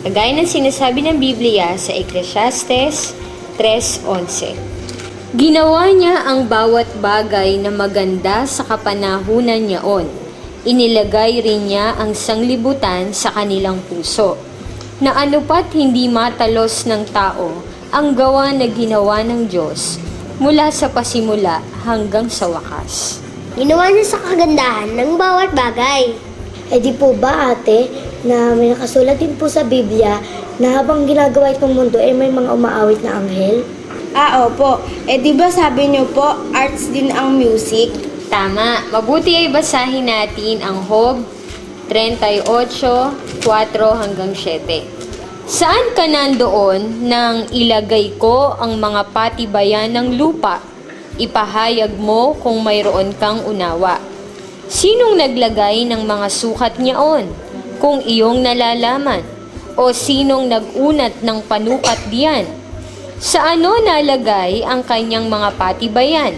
kagaya ng sinasabi ng Biblia sa Ecclesiastes 3:11. Ginawa niya ang bawat bagay na maganda sa kapanahunan niyaon. Inilagay rin niya ang sanglibutan sa kanilang puso, na anupat hindi matalos ng tao ang gawa na ginawa ng Diyos mula sa pasimula hanggang sa wakas. Ginawa niya sa kagandahan ng bawat bagay. Di po ba ate, na may nakasulat din po sa Biblia na habang ginagawa itong mundo may mga umaawit na anghel? Opo. Di ba sabi niyo po, arts din ang music? Tama. Mabuti ay basahin natin ang Job 38:4 hanggang 7. Saan ka nandoon nang ilagay ko ang mga patibayan ng lupa? Ipahayag mo kung mayroon kang unawa. Sinong naglagay ng mga sukat niyaon? Kung iyong nalalaman? O sinong nagunat ng panukat diyan? Sa ano nalagay ang kanyang mga patibayan?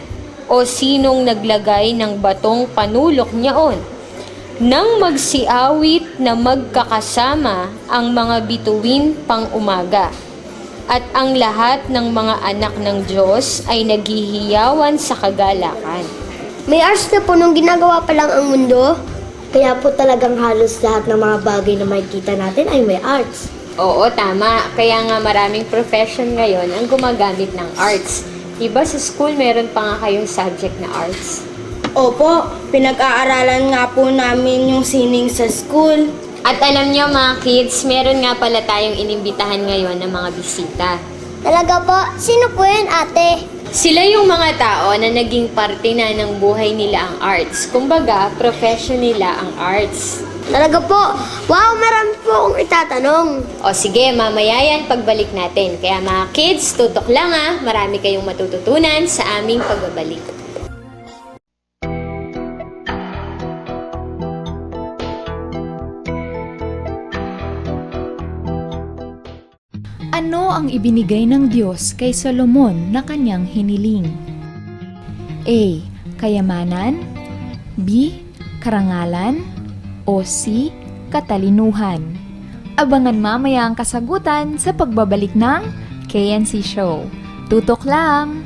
O sinong naglagay ng batong panulok niyaon? Nang magsiawit na magkakasama ang mga bituin pang umaga, at ang lahat ng mga anak ng Diyos ay naghihiyawan sa kagalakan. May arts na po nung ginagawa pa lang ang mundo. Kaya po talagang halos lahat ng mga bagay na makikita natin ay may arts. Oo, tama. Kaya nga maraming profession ngayon ang gumagamit ng arts. Diba sa school meron pa nga kayong subject na arts? Opo, pinag-aaralan nga po namin yung sining sa school. At alam niyo mga kids, meron nga pala tayong inimbitahan ngayon ng mga bisita. Talaga po? Sino po yun, ate? Sila yung mga tao na naging parte na ng buhay nila ang arts. Kumbaga, profession nila ang arts. Talaga po? Wow, marami po akong itatanong. O sige, mamaya yan pagbalik natin. Kaya mga kids, tutok lang marami kayong matututunan sa aming pagbabalik. Ano ang ibinigay ng Diyos kay Solomon na kanyang hiniling? A. Kayamanan. B. Karangalan. O C. Katalinuhan. Abangan mamaya ang kasagutan sa pagbabalik ng KNC Show. Tutok lang!